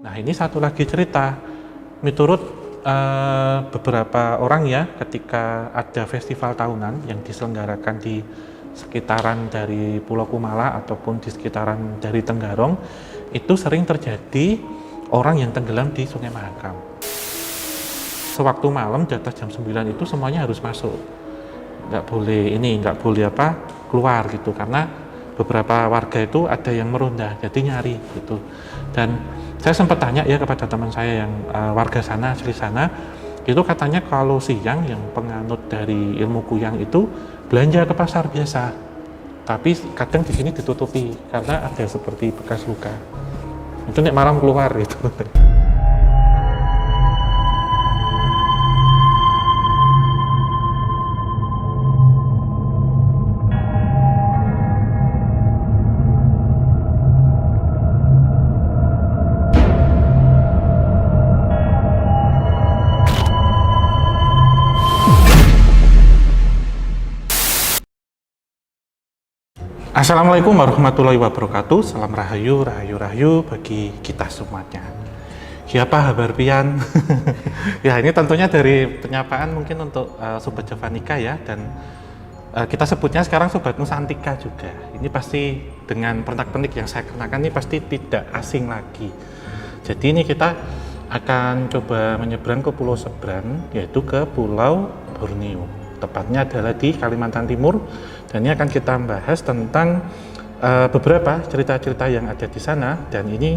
Nah, ini satu lagi cerita. Menurut beberapa orang ya, ketika ada festival tahunan yang diselenggarakan di sekitaran dari Pulau Kumala ataupun di sekitaran dari Tenggarong, itu sering terjadi orang yang tenggelam di Sungai Mahakam. Sewaktu malam di atas jam 9 itu semuanya harus masuk. Nggak boleh keluar gitu, karena beberapa warga itu ada yang meronda, jadi nyari gitu. Dan saya sempat tanya ya kepada teman saya yang warga sana, asli sana, itu katanya kalau siang yang penganut dari ilmu kuyang itu belanja ke pasar biasa, tapi kadang di sini ditutupi karena ada seperti bekas luka. Itu nek malam keluar gitu. Assalamualaikum warahmatullahi wabarakatuh. Salam rahayu, rahayu, rahayu bagi kita semuanya. Siapa kabar pian? Ya, ini tentunya dari penyapaan mungkin untuk Sobat Javanika ya, dan kita sebutnya sekarang Sobat Nusantika juga. Ini pasti dengan pernak-pernik yang saya kenakan ini pasti tidak asing lagi. Jadi ini kita akan coba menyeberang ke pulau seberang, yaitu ke Pulau Borneo. Tepatnya adalah di Kalimantan Timur, dan ini akan kita bahas tentang beberapa cerita-cerita yang ada di sana, dan ini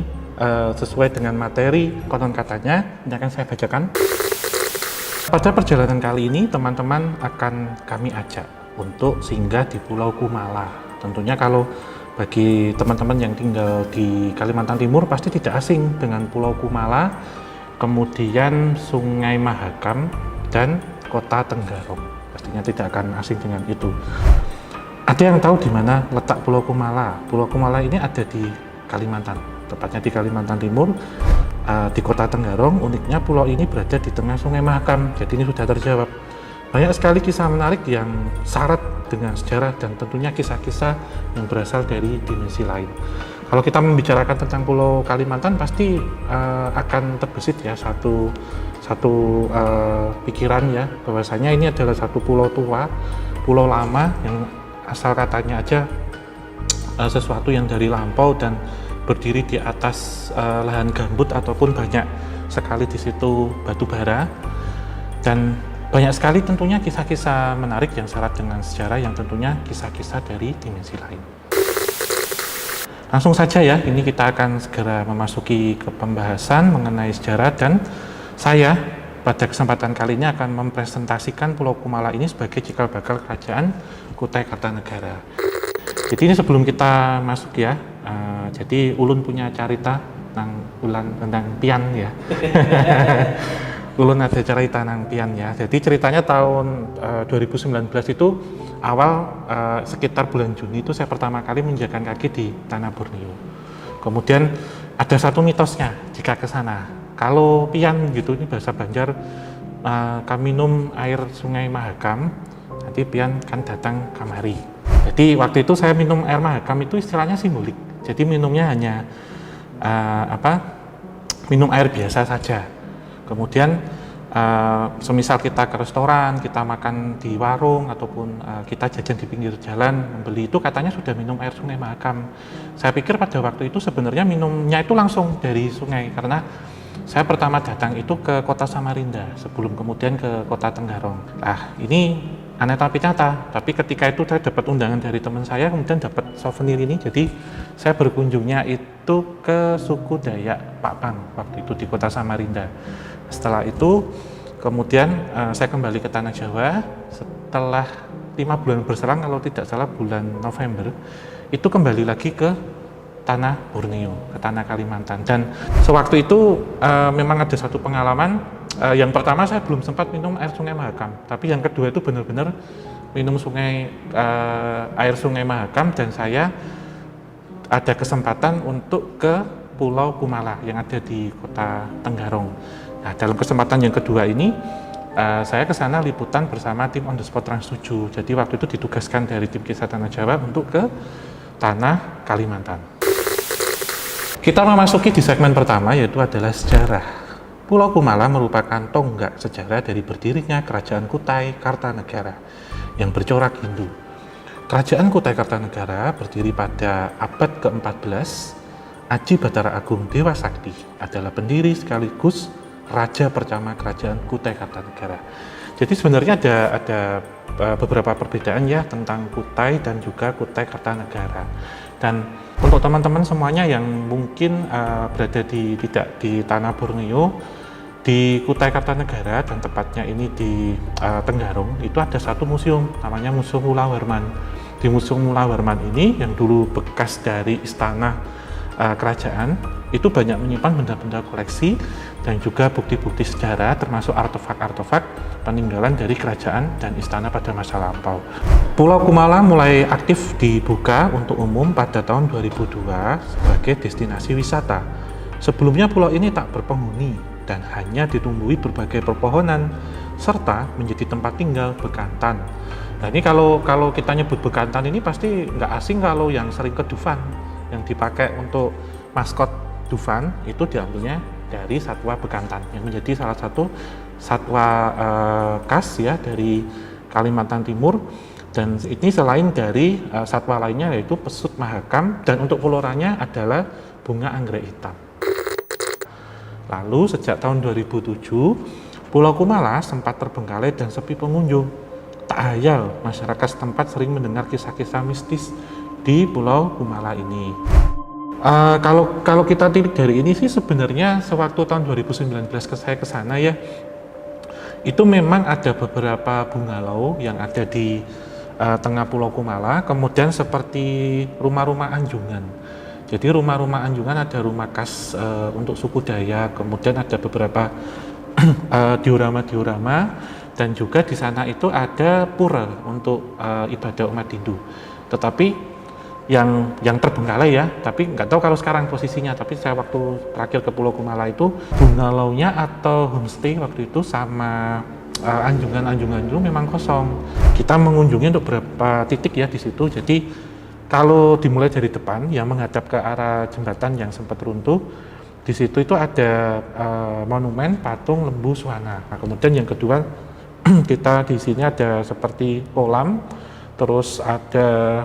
sesuai dengan materi konon katanya. Ini akan saya bacakan. Pada perjalanan kali ini teman-teman akan kami ajak untuk singgah di Pulau Kumala. Tentunya kalau bagi teman-teman yang tinggal di Kalimantan Timur pasti tidak asing dengan Pulau Kumala, kemudian Sungai Mahakam, dan Kota Tenggarong. Pastinya tidak akan asing dengan itu. Ada yang tahu di mana letak Pulau Kumala? Pulau Kumala ini ada di Kalimantan, tepatnya di Kalimantan Timur, di Kota Tenggarong. Uniknya pulau ini berada di tengah Sungai Mahakam, jadi ini sudah terjawab. Banyak sekali kisah menarik yang syarat dengan sejarah dan tentunya kisah-kisah yang berasal dari dimensi lain. Kalau kita membicarakan tentang Pulau Kalimantan pasti akan terbesit ya satu pikiran ya, bahwasanya ini adalah satu pulau tua, pulau lama yang asal katanya aja sesuatu yang dari lampau dan berdiri di atas lahan gambut ataupun banyak sekali di situ batu bara, dan banyak sekali tentunya kisah-kisah menarik yang syarat dengan sejarah yang tentunya kisah-kisah dari dimensi lain. Langsung saja ya, ini kita akan segera memasuki ke pembahasan mengenai sejarah, dan saya pada kesempatan kali ini akan mempresentasikan Pulau Kumala ini sebagai cikal bakal kerajaan Kutai Kartanegara. Jadi ini sebelum kita masuk ya, jadi ulun punya cerita tentang pian ya. Ulun ada cerita tentang pian ya. Jadi ceritanya tahun 2019 itu awal sekitar bulan Juni itu saya pertama kali menginjakan kaki di tanah Borneo. Kemudian ada satu mitosnya jika ke sana. Kalau pian gitu, ini bahasa Banjar, kami minum air Sungai Mahakam, nanti pian kan datang kamari. Jadi waktu itu saya minum air Mahakam itu istilahnya simbolik. Jadi minumnya hanya minum air biasa saja. Kemudian semisal kita ke restoran, kita makan di warung ataupun kita jajan di pinggir jalan membeli, itu katanya sudah minum air Sungai Mahakam. Saya pikir pada waktu itu sebenarnya minumnya itu langsung dari sungai, karena saya pertama datang itu ke kota Samarinda sebelum kemudian ke kota Tenggarong. Ini aneh tapi nyata, tapi ketika itu saya dapat undangan dari teman saya, kemudian dapat souvenir ini, jadi saya berkunjungnya itu ke suku Dayak Pakpang waktu itu di kota Samarinda. Setelah itu kemudian saya kembali ke Tanah Jawa setelah 5 bulan berselang, kalau tidak salah bulan November, itu kembali lagi ke tanah Borneo, ke tanah Kalimantan. Dan sewaktu itu memang ada satu pengalaman. Yang pertama saya belum sempat minum air Sungai Mahakam, tapi yang kedua itu benar-benar minum air Sungai Mahakam, dan saya ada kesempatan untuk ke Pulau Kumala yang ada di Kota Tenggarong. Nah, dalam kesempatan yang kedua ini saya ke sana liputan bersama tim On The Spot Trans 7. Jadi waktu itu ditugaskan dari tim Kisah Tanah Jawa untuk ke tanah Kalimantan. Kita memasuki di segmen pertama, yaitu adalah sejarah. Pulau Kumala merupakan tonggak sejarah dari berdirinya Kerajaan Kutai Kartanegara yang bercorak Hindu. Kerajaan Kutai Kartanegara berdiri pada abad ke-14. Aji Batara Agung Dewa Sakti adalah pendiri sekaligus raja pertama Kerajaan Kutai Kartanegara. Jadi sebenarnya ada beberapa perbedaan ya tentang Kutai dan juga Kutai Kartanegara. Dan untuk teman-teman semuanya yang mungkin berada tidak di tanah Borneo, di Kutai Kartanegara dan tepatnya ini di Tenggarong, itu ada satu museum namanya Museum Mula Warman. Di Museum Mula Warman ini yang dulu bekas dari istana kerajaan, itu banyak menyimpan benda-benda koleksi dan juga bukti-bukti sejarah termasuk artefak-artefak peninggalan dari kerajaan dan istana pada masa lampau. Pulau Kumala mulai aktif dibuka untuk umum pada tahun 2002 sebagai destinasi wisata. Sebelumnya pulau ini tak berpenghuni dan hanya ditumbuhi berbagai pepohonan serta menjadi tempat tinggal bekantan. Nah ini kalau kita nyebut bekantan ini pasti nggak asing kalau yang sering ke Dufan, yang dipakai untuk maskot Dufan itu diambilnya dari satwa bekantan yang menjadi salah satu satwa khas ya dari Kalimantan Timur. Dan ini selain dari satwa lainnya yaitu pesut mahakam, dan untuk floranya adalah bunga anggrek hitam. Lalu sejak tahun 2007 Pulau Kumala sempat terbengkalai dan sepi pengunjung. Tak ayal masyarakat setempat sering mendengar kisah-kisah mistis di Pulau Kumala ini. Kalau kita tilik dari ini sih sebenarnya sewaktu tahun 2019 saya ke sana ya, itu memang ada beberapa bungalow yang ada di tengah Pulau Kumala, kemudian seperti rumah-rumah anjungan. Jadi rumah-rumah anjungan ada rumah khas untuk suku Dayak, kemudian ada beberapa diorama-diorama, dan juga di sana itu ada pura untuk ibadah umat Hindu. Tetapi yang terbengkalai ya, tapi nggak tahu kalau sekarang posisinya, tapi saya waktu terakhir ke Pulau Kumala itu bungalownya atau homestay waktu itu sama anjungan-anjungan dulu memang kosong. Kita mengunjungi untuk beberapa titik ya di situ. Jadi kalau dimulai dari depan yang menghadap ke arah jembatan yang sempat runtuh, di situ itu ada monumen patung Lembu Suwana. Nah, kemudian yang kedua kita di sini ada seperti kolam, terus ada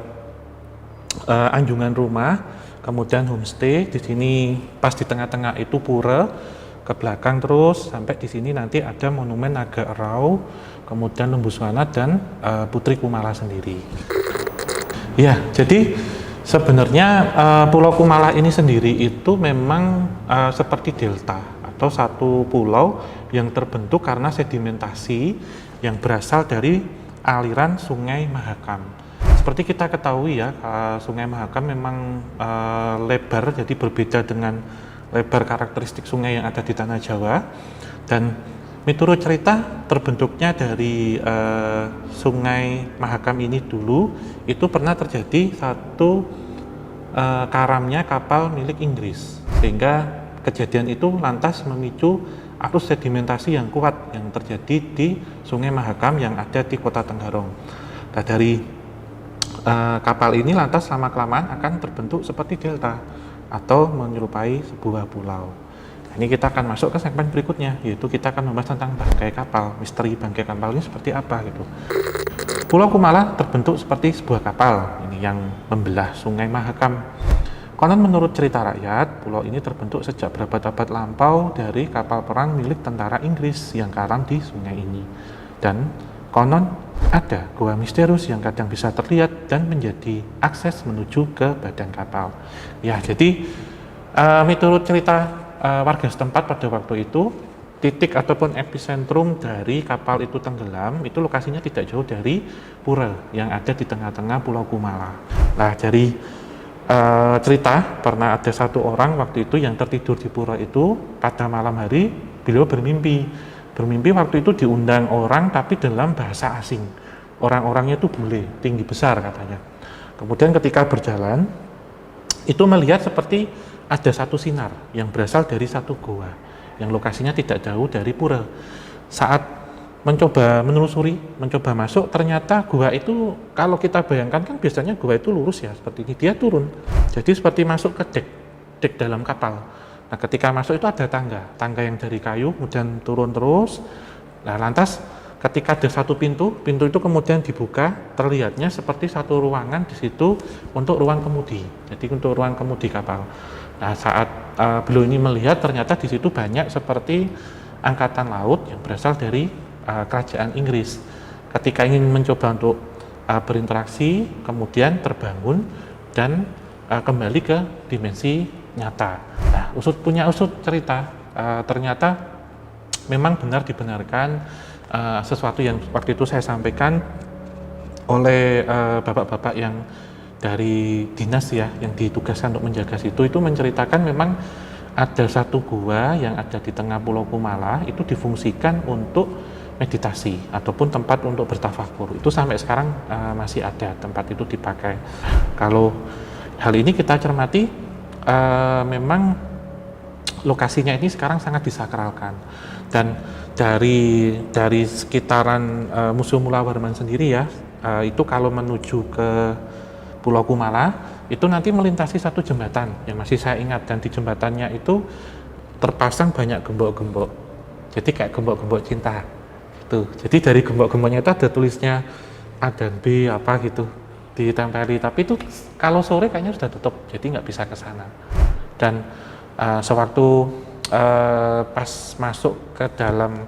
anjungan rumah, kemudian homestay. Di sini pas di tengah-tengah itu pura, ke belakang terus sampai di sini nanti ada monumen Naga Erau, kemudian Lembu Suwana dan Putri Kumala sendiri. Ya, jadi sebenarnya Pulau Kumala ini sendiri itu memang seperti delta atau satu pulau yang terbentuk karena sedimentasi yang berasal dari aliran Sungai Mahakam. Seperti kita ketahui ya, Sungai Mahakam memang lebar, jadi berbeda dengan lebar karakteristik sungai yang ada di Tanah Jawa. Dan menurut cerita terbentuknya dari Sungai Mahakam ini dulu, itu pernah terjadi satu karamnya kapal milik Inggris, sehingga kejadian itu lantas memicu arus sedimentasi yang kuat yang terjadi di Sungai Mahakam yang ada di Kota Tenggarong. Nah, dari kapal ini lantas lama-kelamaan akan terbentuk seperti delta atau menyerupai sebuah pulau. Nah, ini kita akan masuk ke segmen berikutnya, yaitu kita akan membahas tentang bangkai kapal. Misteri bangkai kapal ini seperti apa gitu. Pulau Kumala terbentuk seperti sebuah kapal ini yang membelah Sungai Mahakam. Konon menurut cerita rakyat, pulau ini terbentuk sejak berapa abad lampau dari kapal perang milik tentara Inggris yang karam di sungai ini. Dan konon ada gua misterius yang kadang bisa terlihat dan menjadi akses menuju ke badan kapal. Ya, jadi menurut cerita warga setempat pada waktu itu, titik ataupun epicentrum dari kapal itu tenggelam, itu lokasinya tidak jauh dari pura yang ada di tengah-tengah Pulau Kumala. Nah, dari cerita pernah ada satu orang waktu itu yang tertidur di pura itu, pada malam hari beliau bermimpi waktu itu diundang orang tapi dalam bahasa asing. Orang-orangnya itu bule, tinggi besar katanya. Kemudian ketika berjalan, itu melihat seperti ada satu sinar yang berasal dari satu goa yang lokasinya tidak jauh dari pura. Saat mencoba menelusuri, mencoba masuk, ternyata goa itu kalau kita bayangkan kan biasanya goa itu lurus ya seperti ini, dia turun. Jadi seperti masuk ke dek dalam kapal. Nah, ketika masuk itu ada tangga yang dari kayu, kemudian turun terus. Nah, lantas ketika ada satu pintu itu kemudian dibuka, terlihatnya seperti satu ruangan di situ untuk ruang kemudi. Jadi untuk ruang kemudi kapal. Nah, saat beliau ini melihat, ternyata di situ banyak seperti angkatan laut yang berasal dari kerajaan Inggris. Ketika ingin mencoba untuk berinteraksi, kemudian terbangun dan kembali ke dimensi nyata. Nah, usut cerita, ternyata memang benar dibenarkan sesuatu yang waktu itu saya sampaikan oleh bapak-bapak yang dari dinas ya, yang ditugaskan untuk menjaga situ, itu menceritakan memang ada satu gua yang ada di tengah Pulau Kumala itu difungsikan untuk meditasi ataupun tempat untuk bertafakur. Itu sampai sekarang masih ada tempat itu dipakai. Kalau hal ini kita cermati, memang lokasinya ini sekarang sangat disakralkan, dan dari sekitaran Museum Mula Warman sendiri ya, itu kalau menuju ke Pulau Kumala itu nanti melintasi satu jembatan yang masih saya ingat, dan di jembatannya itu terpasang banyak gembok-gembok, jadi kayak gembok-gembok cinta gitu. Jadi dari gembok-gemboknya itu ada tulisnya A dan B apa gitu ditempeli, tapi itu kalau sore kayaknya sudah tutup, jadi nggak bisa ke sana. Dan sewaktu pas masuk ke dalam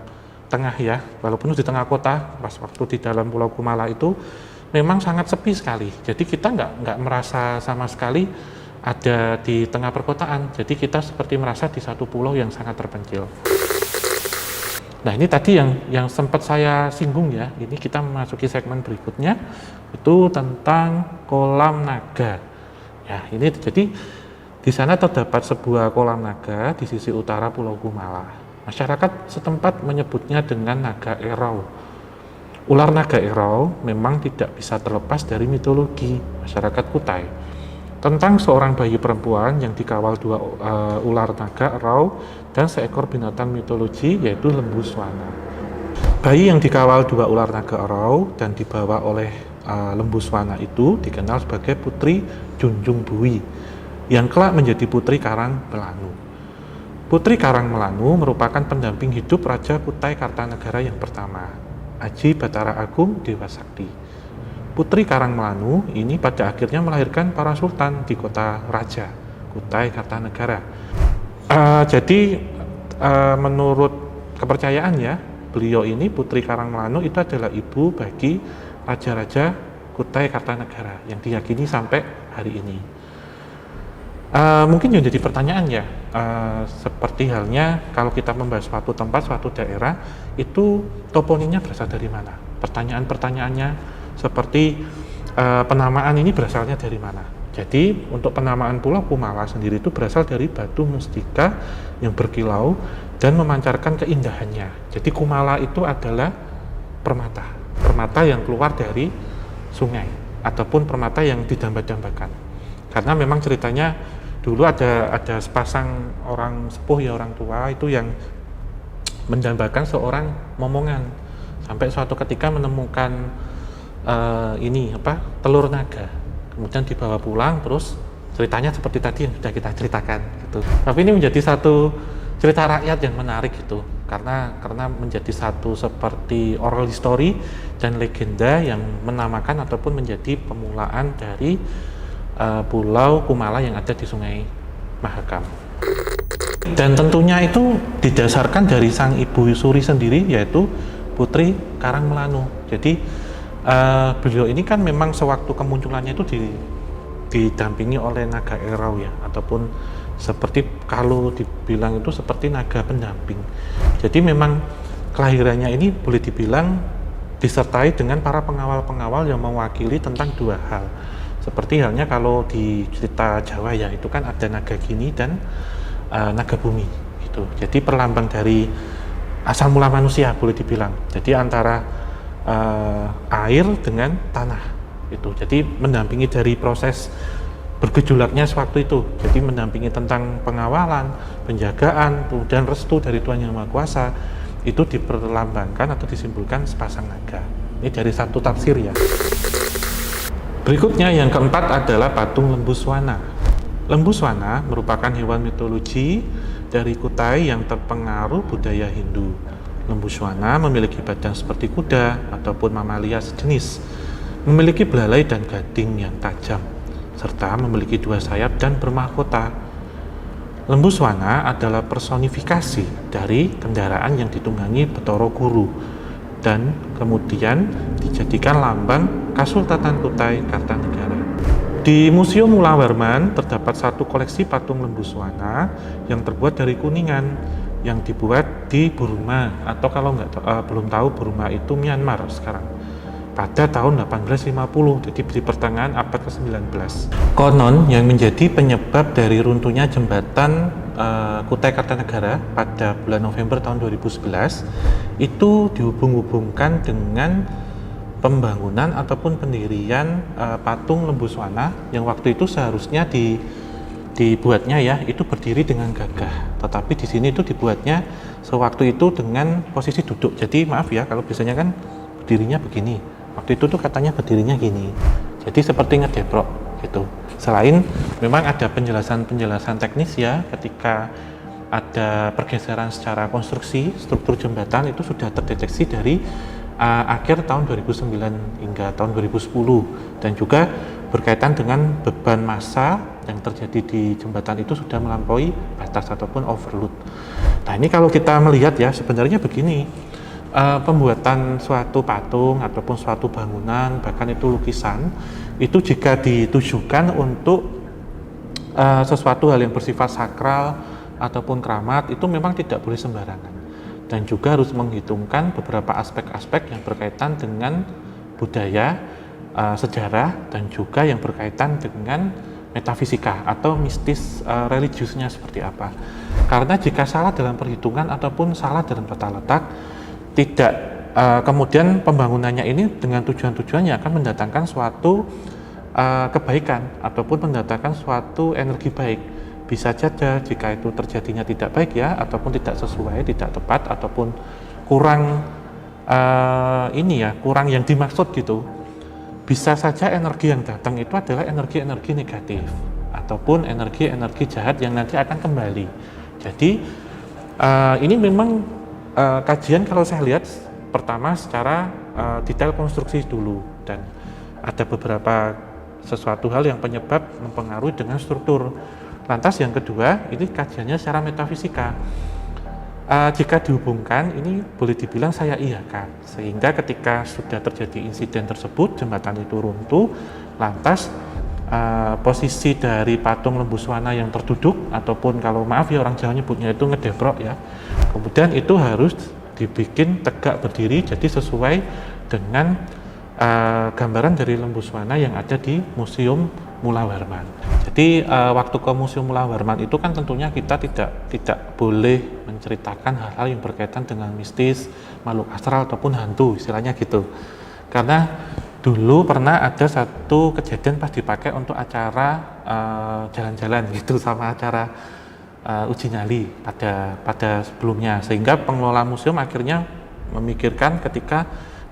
tengah ya, walaupun di tengah kota, pas waktu di dalam Pulau Kumala itu memang sangat sepi sekali. Jadi kita nggak merasa sama sekali ada di tengah perkotaan. Jadi kita seperti merasa di satu pulau yang sangat terpencil. Nah, ini tadi yang sempat saya singgung ya. Ini kita memasuki segmen berikutnya, itu tentang kolam naga. Ya, ini jadi di sana terdapat sebuah kolam naga di sisi utara Pulau Kumala. Masyarakat setempat menyebutnya dengan naga erau. Ular naga erau memang tidak bisa terlepas dari mitologi masyarakat Kutai tentang seorang bayi perempuan yang dikawal dua ular naga erau dan seekor binatang mitologi yaitu lembu swana. Bayi yang dikawal dua ular naga erau dan dibawa oleh lembu swana itu dikenal sebagai Putri Junjung Bui yang kelak menjadi Putri Karang Melanu. Putri Karang Melanu merupakan pendamping hidup Raja Kutai Kartanegara yang pertama, Aji Batara Agung Dewa Sakti. Putri Karang Melanu ini pada akhirnya melahirkan para sultan di kota Raja Kutai Kartanegara. Jadi menurut kepercayaan ya, beliau ini Putri Karang Melanu itu adalah ibu bagi raja-raja Kutai Kartanegara yang diyakini sampai hari ini. Mungkin yang jadi pertanyaan ya, seperti halnya kalau kita membahas suatu tempat, suatu daerah, itu toponimnya berasal dari mana? Pertanyaan-pertanyaannya seperti penamaan ini berasalnya dari mana? Jadi untuk penamaan Pulau Kumala sendiri itu berasal dari batu mustika yang berkilau dan memancarkan keindahannya. Jadi Kumala itu adalah permata yang keluar dari sungai ataupun permata yang didamba-dambakan. Karena memang ceritanya dulu ada sepasang orang sepuh ya, orang tua itu yang mendambakan seorang momongan sampai suatu ketika menemukan telur naga, kemudian dibawa pulang, terus ceritanya seperti tadi yang sudah kita ceritakan gitu. Tapi ini menjadi satu cerita rakyat yang menarik gitu, karena menjadi satu seperti oral history dan legenda yang menamakan ataupun menjadi pemulaan dari Pulau Kumala yang ada di Sungai Mahakam. Dan tentunya itu didasarkan dari sang ibu suri sendiri, yaitu Putri Karang Melanu. Jadi beliau ini kan memang sewaktu kemunculannya itu didampingi oleh naga erau ya, ataupun seperti kalau dibilang itu seperti naga pendamping. Jadi memang kelahirannya ini boleh dibilang disertai dengan para pengawal-pengawal yang mewakili tentang dua hal. Seperti halnya kalau di cerita Jawa ya, itu kan ada naga gini dan naga bumi gitu. Jadi perlambang dari asal mula manusia boleh dibilang. Jadi antara air dengan tanah itu. Jadi mendampingi dari proses bergejolaknya sewaktu itu. Jadi mendampingi tentang pengawalan, penjagaan, dan restu dari Tuhan Yang Maha Kuasa. Itu diperlambangkan atau disimbolkan sepasang naga. Ini dari satu tafsir ya. Berikutnya yang keempat adalah patung lembu swana. Lembu Swana merupakan hewan mitologi dari Kutai yang terpengaruh budaya Hindu. Lembu Swana memiliki badan seperti kuda ataupun mamalia sejenis, memiliki belalai dan gading yang tajam, serta memiliki 2 sayap dan bermahkota. Lembu Swana adalah personifikasi dari kendaraan yang ditunggangi Bathara Guru dan kemudian dijadikan lambang Kasultanan Kutai Kartanegara. Di Museum Mulawarman terdapat satu koleksi patung lembu Swana yang terbuat dari kuningan yang dibuat di Burma, atau kalau belum tahu, Burma itu Myanmar sekarang, pada tahun 1850, jadi di pertengahan abad ke-19. Konon yang menjadi penyebab dari runtuhnya jembatan Kutai Kartanegara pada bulan November tahun 2011 itu dihubung-hubungkan dengan pembangunan ataupun pendirian patung lembu Swana yang waktu itu seharusnya dibuatnya ya itu berdiri dengan gagah, tetapi di sini itu dibuatnya sewaktu itu dengan posisi duduk. Jadi maaf ya kalau biasanya kan berdirinya begini, waktu itu tuh katanya berdirinya gini, jadi seperti ngedeprok gitu. Selain memang ada penjelasan teknis ya, ketika ada pergeseran secara konstruksi struktur jembatan itu sudah terdeteksi dari akhir tahun 2009 hingga tahun 2010, dan juga berkaitan dengan beban massa yang terjadi di jembatan itu sudah melampaui batas ataupun overload. Nah ini kalau kita melihat ya sebenarnya begini, pembuatan suatu patung ataupun suatu bangunan bahkan itu lukisan itu jika ditujukan untuk sesuatu hal yang bersifat sakral ataupun keramat itu memang tidak boleh sembarangan, dan juga harus menghitungkan beberapa aspek-aspek yang berkaitan dengan budaya, sejarah, dan juga yang berkaitan dengan metafisika atau mistis religiusnya seperti apa. Karena jika salah dalam perhitungan ataupun salah dalam tata letak, tidak kemudian pembangunannya ini dengan tujuan-tujuannya akan mendatangkan suatu kebaikan ataupun mendatangkan suatu energi baik. Bisa saja jika itu terjadinya tidak baik ya, ataupun tidak sesuai, tidak tepat, ataupun kurang kurang yang dimaksud gitu, bisa saja energi yang datang itu adalah energi-energi negatif ataupun energi-energi jahat yang nanti akan kembali. Jadi ini memang kajian kalau saya lihat pertama secara detail konstruksi dulu, dan ada beberapa sesuatu hal yang penyebab mempengaruhi dengan struktur. Lantas yang kedua, ini kajiannya secara metafisika. Jika dihubungkan, ini boleh dibilang saya iyakan. Sehingga ketika sudah terjadi insiden tersebut, jembatan itu runtuh, lantas posisi dari patung lembu Swana yang terduduk, ataupun kalau maaf ya orang Jawa nyebutnya itu ngedeprok ya, kemudian itu harus dibikin tegak berdiri, jadi sesuai dengan gambaran dari lembu Swana yang ada di Museum Mulawarman. Jadi waktu ke Museum Mulawarman itu kan tentunya kita tidak boleh menceritakan hal-hal yang berkaitan dengan mistis, makhluk astral ataupun hantu, istilahnya gitu. Karena dulu pernah ada satu kejadian pas dipakai untuk acara jalan-jalan gitu, sama acara uji nyali pada sebelumnya, sehingga pengelola museum akhirnya memikirkan ketika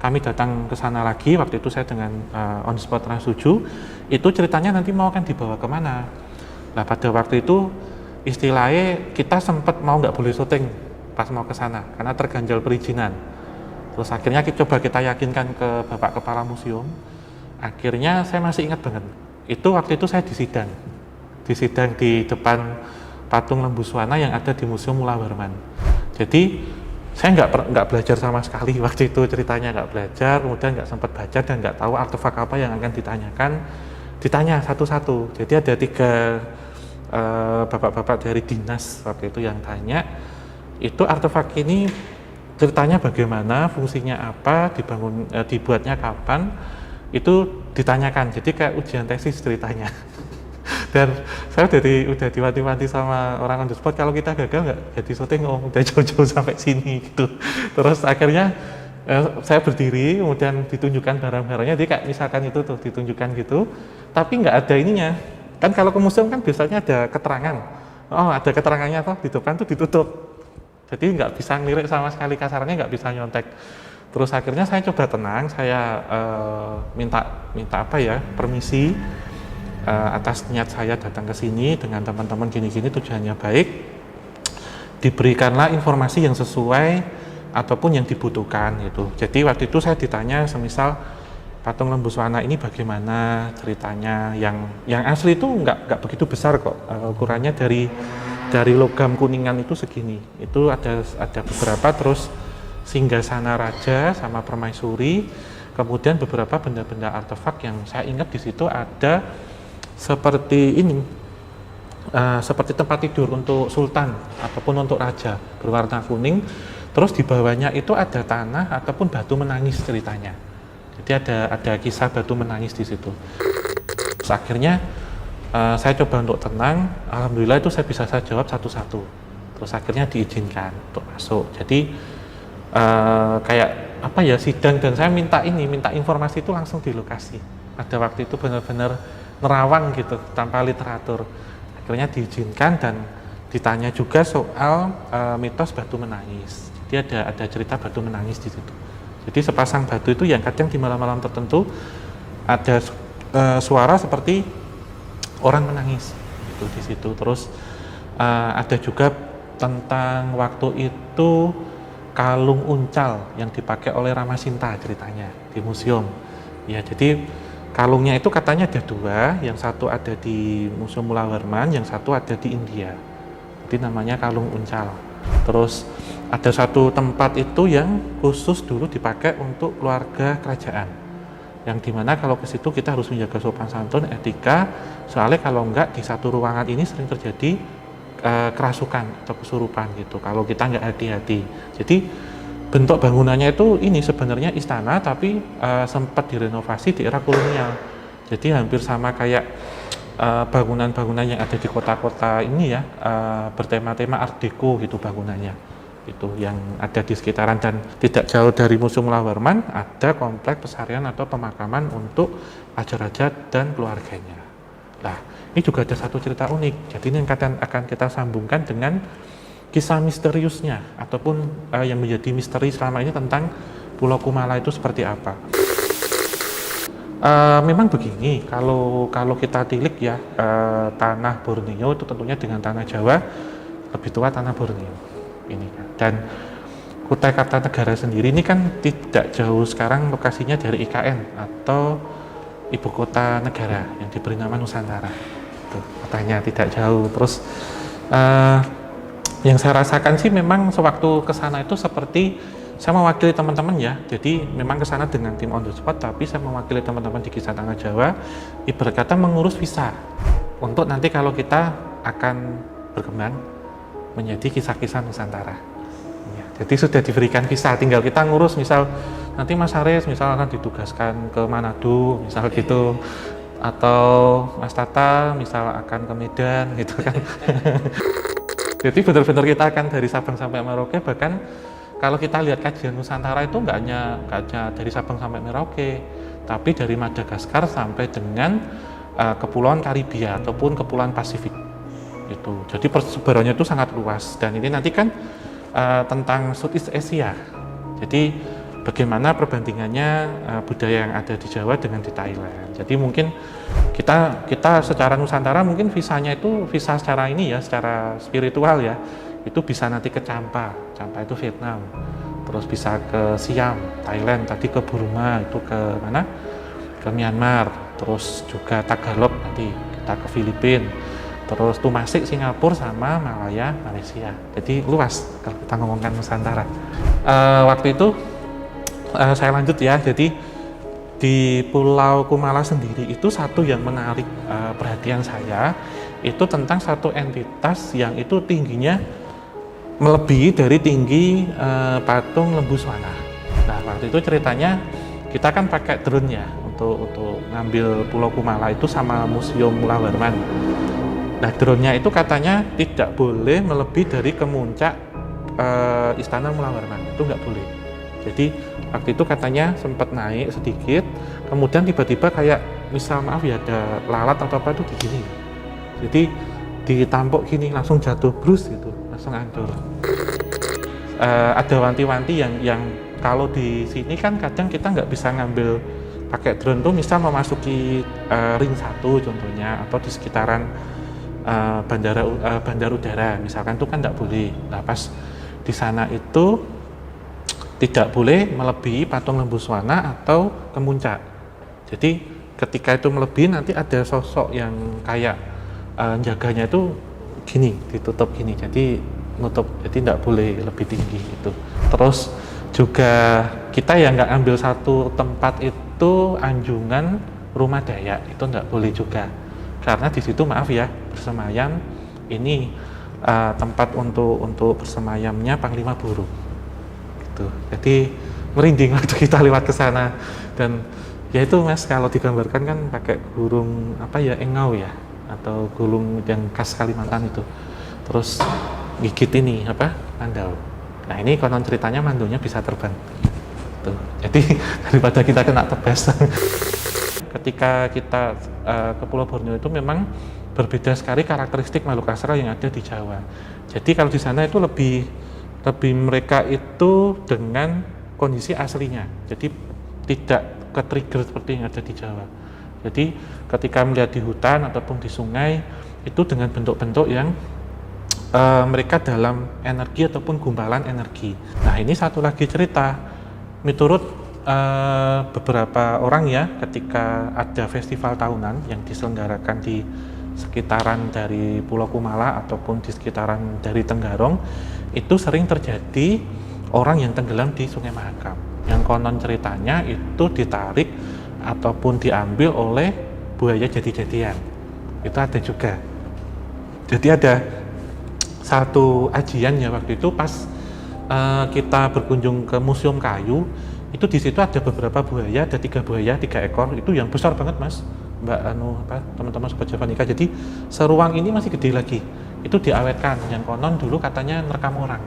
kami datang ke sana lagi, waktu itu saya dengan on spot Trans 7, itu ceritanya nanti mau akan dibawa kemana. Nah pada waktu itu istilahnya kita sempat mau nggak boleh syuting pas mau ke sana karena terganjal perizinan. Terus akhirnya coba kita yakinkan ke Bapak Kepala Museum. Akhirnya saya masih ingat banget, itu waktu itu saya disidang di depan patung lembu Swana yang ada di Museum Mulawarman. Jadi saya nggak belajar sama sekali waktu itu, ceritanya nggak belajar, kemudian nggak sempat baca dan nggak tahu artefak apa yang akan ditanya satu-satu. Jadi ada 3 bapak-bapak dari dinas waktu itu yang tanya, itu artefak ini ceritanya bagaimana, fungsinya apa, dibuatnya kapan, itu ditanyakan. Jadi kayak ujian tesis ceritanya. Dan saya udah diwanti-wanti sama orang on the spot, kalau kita gagal nggak jadi syuting, udah jauh-jauh sampai sini gitu. Terus akhirnya saya berdiri, kemudian ditunjukkan barang-barangnya, jadi kayak misalkan itu tuh ditunjukkan gitu, tapi nggak ada ininya. Kan kalau ke museum kan biasanya ada keterangan, oh ada keterangannya toh, di depan tuh ditutup. Jadi nggak bisa ngelirik sama sekali, kasarnya nggak bisa nyontek. Terus akhirnya saya coba tenang, saya minta apa ya, permisi. atas niat saya datang ke sini dengan teman-teman gini-gini tujuannya baik, diberikanlah informasi yang sesuai ataupun yang dibutuhkan gitu. Jadi waktu itu saya ditanya semisal patung lembu Swana ini bagaimana ceritanya, yang asli itu nggak begitu besar kok, ukurannya dari logam kuningan itu segini, itu ada beberapa, terus singgasana raja sama permaisuri, kemudian beberapa benda-benda artefak yang saya ingat di situ ada seperti ini, seperti tempat tidur untuk sultan ataupun untuk raja berwarna kuning, terus di bawahnya itu ada tanah ataupun batu menangis ceritanya. Jadi ada kisah batu menangis di situ. Terus akhirnya saya coba untuk tenang, alhamdulillah itu saya bisa jawab satu-satu. Terus akhirnya diizinkan untuk masuk. Jadi kayak apa ya, sidang, dan saya minta informasi itu langsung di lokasi. Pada waktu itu benar-benar nerawang gitu tanpa literatur. Akhirnya diizinkan dan ditanya juga soal mitos batu menangis. Jadi ada cerita batu menangis di situ. Jadi sepasang batu itu yang kadang di malam-malam tertentu ada suara seperti orang menangis gitu di situ. Terus ada juga tentang waktu itu kalung uncal yang dipakai oleh Ramasinta ceritanya di museum. Ya, jadi kalungnya itu katanya ada dua, yang satu ada di Museum Mulawarman, yang satu ada di India. Jadi namanya kalung uncal. Terus ada satu tempat itu yang khusus dulu dipakai untuk keluarga kerajaan, yang dimana kalau ke situ kita harus menjaga sopan santun, etika, soalnya kalau enggak di satu ruangan ini sering terjadi kerasukan atau kesurupan gitu kalau kita nggak hati-hati. Jadi bentuk bangunannya itu ini sebenarnya istana, tapi sempat direnovasi di era kolonial. Jadi hampir sama kayak bangunan-bangunan yang ada di kota-kota ini ya, bertema-tema Art Deco gitu bangunannya, itu yang ada di sekitaran. Dan tidak jauh dari Museum Mulawarman ada komplek pesarian atau pemakaman untuk raja-raja dan keluarganya. Nah, ini juga ada satu cerita unik. Jadi ini yang akan kita sambungkan dengan kisah misteriusnya ataupun yang menjadi misteri selama ini tentang Pulau Kumala itu seperti apa. Memang begini, kalau kita tilik ya, tanah Borneo itu tentunya dengan tanah Jawa lebih tua tanah Borneo ini kan. Dan Kutai Kartanegara sendiri ini kan tidak jauh sekarang lokasinya dari IKN atau ibu kota negara yang diberi nama Nusantara. Tuh, kotanya tidak jauh. Terus yang saya rasakan sih memang sewaktu ke sana itu seperti saya mewakili teman-teman ya. Jadi memang ke sana dengan tim on the spot, tapi saya mewakili teman-teman di Kisah Tanah Jawa, ibarat kata mengurus visa untuk nanti kalau kita akan berkembang menjadi kisah-kisah Nusantara. Ya, jadi sudah diberikan visa, tinggal kita ngurus. Misal nanti Mas Haris misal akan ditugaskan ke Manado misal gitu, atau Mas Tata misal akan ke Medan gitu kan. Jadi benar-benar kita akan dari Sabang sampai Merauke. Bahkan kalau kita lihat kajian Nusantara itu nggak hanya dari Sabang sampai Merauke, tapi dari Madagaskar sampai dengan Kepulauan Karibia ataupun Kepulauan Pasifik itu. Jadi persebarannya itu sangat luas. Dan ini nanti kan tentang Southeast Asia. Jadi bagaimana perbandingannya budaya yang ada di Jawa dengan di Thailand. Jadi mungkin kita secara Nusantara mungkin visanya itu visa secara ini ya, secara spiritual ya, itu bisa nanti ke Champa itu Vietnam, terus bisa ke Siam Thailand, tadi ke Burma itu ke mana, ke Myanmar, terus juga Tagalog nanti kita ke Filipina, terus Tumasik Singapura sama Malaya Malaysia. Jadi luas kalau kita ngomongkan Nusantara. Waktu itu saya lanjut ya. Jadi di Pulau Kumala sendiri itu satu yang menarik perhatian saya itu tentang satu entitas yang itu tingginya melebihi dari tinggi patung lembu Swana. Nah, waktu itu ceritanya kita kan pakai drone ya untuk ngambil Pulau Kumala itu sama Museum Mulawarman. Nah, drone-nya itu katanya tidak boleh melebihi dari kemuncak Istana Mulawarman, itu nggak boleh. Jadi waktu itu katanya sempat naik sedikit, kemudian tiba-tiba kayak misal maaf ya ada lalat atau apa itu di gini. Jadi ditampuk gini langsung jatuh brus gitu, langsung hancur. Ada wanti-wanti yang kalau di sini kan kadang kita nggak bisa ngambil pakai drone tuh misal memasuki ring 1 contohnya, atau di sekitaran bandar udara misalkan, itu kan tidak boleh. Nah pas di sana itu tidak boleh melebihi patung lembu Swana atau kemuncak. Jadi ketika itu melebihi, nanti ada sosok yang kayak jaganya itu gini, ditutup gini, jadi nutup, jadi tidak boleh lebih tinggi gitu. Terus juga kita yang nggak ambil satu tempat itu anjungan rumah Dayak, itu tidak boleh juga, karena di situ maaf ya, bersemayam ini tempat untuk bersemayamnya Panglima Burung gitu. Jadi merinding waktu kita lewat ke sana. Dan ya itu Mas, kalau digambarkan kan pakai burung apa ya, engau ya, atau burung yang khas Kalimantan itu, terus gigit ini apa, mandau. Nah ini konon ceritanya mandaunya bisa terbang tuh. Jadi daripada kita kena tebas. Ketika kita ke Pulau Borneo itu memang berbeda sekali karakteristik makhluk astral yang ada di Jawa. Jadi kalau di sana itu lebih mereka itu dengan kondisi aslinya, jadi tidak ke-trigger seperti yang ada di Jawa. Jadi ketika melihat di hutan ataupun di sungai itu dengan bentuk-bentuk yang mereka dalam energi ataupun gumpalan energi. Nah ini satu lagi cerita, menurut beberapa orang ya, ketika ada festival tahunan yang diselenggarakan di sekitaran dari Pulau Kumala ataupun di sekitaran dari Tenggarong, itu sering terjadi orang yang tenggelam di Sungai Mahakam, yang konon ceritanya itu ditarik ataupun diambil oleh buaya jadi-jadian. Itu ada juga. Jadi ada satu ajian ya waktu itu pas kita berkunjung ke Museum Kayu, itu di situ ada beberapa buaya, ada 3 buaya, 3 ekor, itu yang besar banget Mas, Mbak teman-teman Sobat Javanika. Jadi seruang ini masih gede lagi, itu diawetkan, yang konon dulu katanya nerekam orang,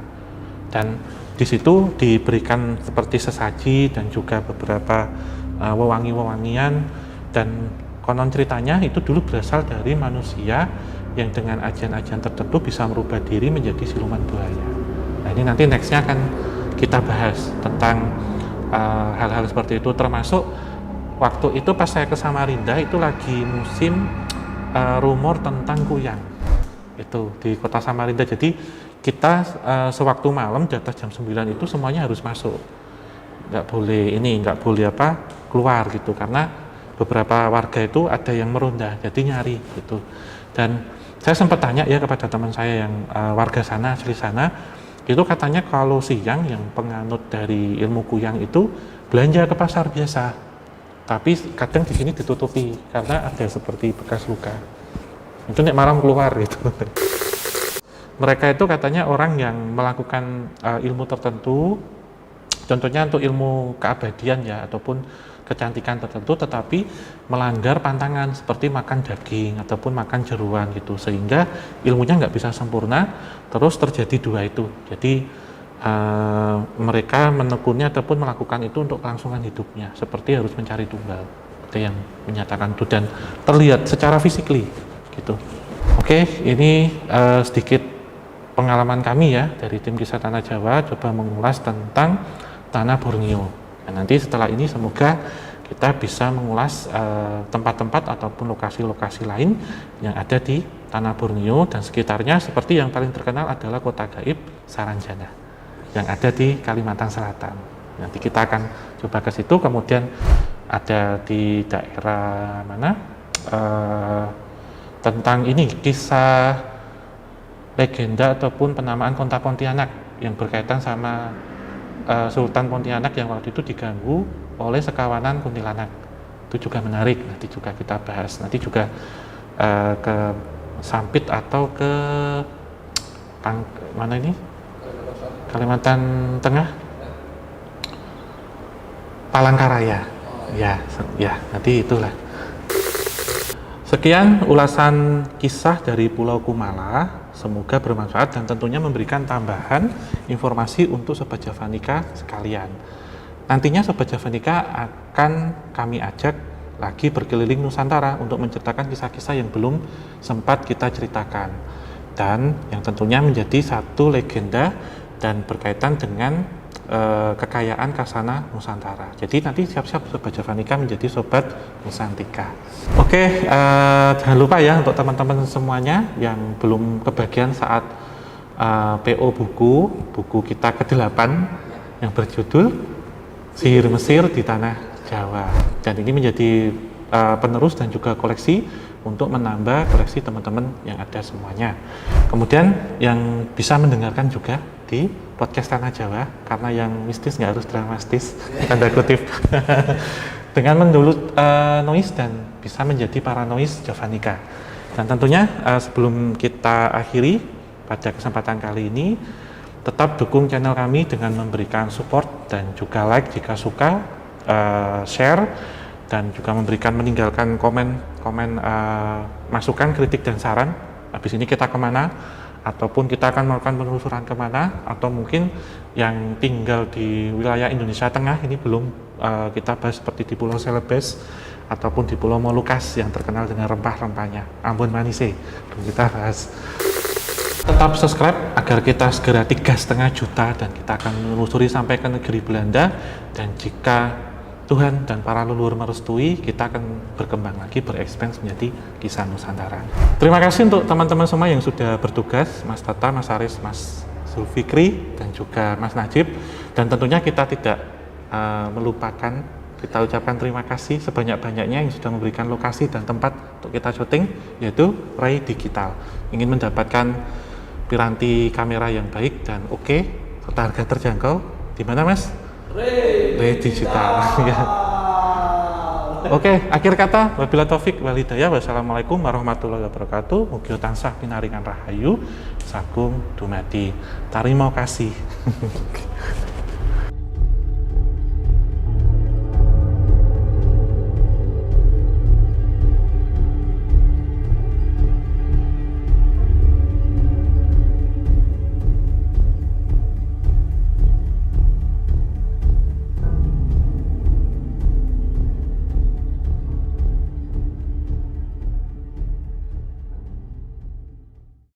dan di situ diberikan seperti sesaji dan juga beberapa wewangi-wewangian, dan konon ceritanya itu dulu berasal dari manusia yang dengan ajian-ajian tertentu bisa merubah diri menjadi siluman buaya. Nah ini nanti nextnya akan kita bahas tentang hal-hal seperti itu, termasuk waktu itu pas saya ke Samarinda itu lagi musim rumor tentang kuyang itu di kota Samarinda. Jadi kita sewaktu malam di atas jam 9 itu semuanya harus masuk, nggak boleh keluar gitu, karena beberapa warga itu ada yang meronda, jadi nyari gitu. Dan saya sempat tanya ya kepada teman saya yang warga sana, asli sana, itu katanya kalau siang yang penganut dari ilmu kuyang itu belanja ke pasar biasa, tapi kadang di sini ditutupi karena ada seperti bekas luka. Itu nek malam keluar gitu. Mereka itu katanya orang yang melakukan ilmu tertentu, contohnya untuk ilmu keabadian ya, ataupun kecantikan tertentu, tetapi melanggar pantangan seperti makan daging ataupun makan jeruan gitu, sehingga ilmunya nggak bisa sempurna, terus terjadi 2 itu. Jadi mereka menekunnya ataupun melakukan itu untuk kelangsungan hidupnya, seperti harus mencari tunggal, ada yang menyatakan itu, dan terlihat secara fisikly gitu. Oke, ini sedikit pengalaman kami ya dari tim Kisah Tanah Jawa, coba mengulas tentang Tanah Borneo. Nah, nanti setelah ini semoga kita bisa mengulas tempat-tempat ataupun lokasi-lokasi lain yang ada di Tanah Borneo dan sekitarnya, seperti yang paling terkenal adalah Kota Gaib Saranjana yang ada di Kalimantan Selatan. Nanti kita akan coba ke situ. Kemudian ada di daerah mana tentang ini kisah legenda ataupun penamaan kota Pontianak yang berkaitan sama Sultan Pontianak yang waktu itu diganggu oleh sekawanan kuntilanak. Itu juga menarik, nanti juga kita bahas. Nanti juga ke Sampit atau ke mana ini? Kalimantan Tengah, Palangkaraya. Ya, nanti itulah. Sekian ulasan kisah dari Pulau Kumala, semoga bermanfaat dan tentunya memberikan tambahan informasi untuk Sobat Javanika sekalian. Nantinya Sobat Javanika akan kami ajak lagi berkeliling Nusantara untuk menceritakan kisah-kisah yang belum sempat kita ceritakan, dan yang tentunya menjadi satu legenda dan berkaitan dengan kekayaan Khasana Nusantara. Jadi nanti siap-siap Sobat Javanika menjadi Sobat Nusantika. Oke, jangan lupa ya untuk teman-teman semuanya yang belum kebagian saat PO buku kita ke-8 yang berjudul Sihir Mesir di Tanah Jawa. Dan ini menjadi penerus dan juga koleksi untuk menambah koleksi teman-teman yang ada semuanya. Kemudian yang bisa mendengarkan juga di podcast Tanah Jawa, karena yang mistis nggak harus dramatis, tanda kutip. Dengan mendownload noise dan bisa menjadi paranoid Javanika. Dan tentunya sebelum kita akhiri pada kesempatan kali ini, tetap dukung channel kami dengan memberikan support dan juga like jika suka, share, dan juga meninggalkan komen masukan, kritik, dan saran. Habis ini kita kemana, ataupun kita akan melakukan penelusuran kemana, atau mungkin yang tinggal di wilayah Indonesia Tengah ini belum kita bahas, seperti di Pulau Celebes ataupun di Pulau Molucas yang terkenal dengan rempah-rempahnya, Ambon Manise, belum kita bahas. Tetap subscribe agar kita segera 3,5 juta dan kita akan menelusuri sampai ke negeri Belanda, dan jika Tuhan dan para leluhur merestui, kita akan berkembang lagi, berekspans menjadi Kisah Nusantara. Terima kasih untuk teman-teman semua yang sudah bertugas, Mas Tata, Mas Aris, Mas Zulfikri, dan juga Mas Najib. Dan tentunya kita tidak melupakan, kita ucapkan terima kasih sebanyak-banyaknya yang sudah memberikan lokasi dan tempat untuk kita syuting, yaitu Ray Digital. Ingin mendapatkan piranti kamera yang baik dan oke, serta harga terjangkau, di mana Mas? Ray Digital. Ya. Oke, akhir kata, wabila taufik wal hidayah, wassalamualaikum warahmatullahi wabarakatuh. Mugi tansah pinaringan rahayu sagung dumadi. Tarimo kasih.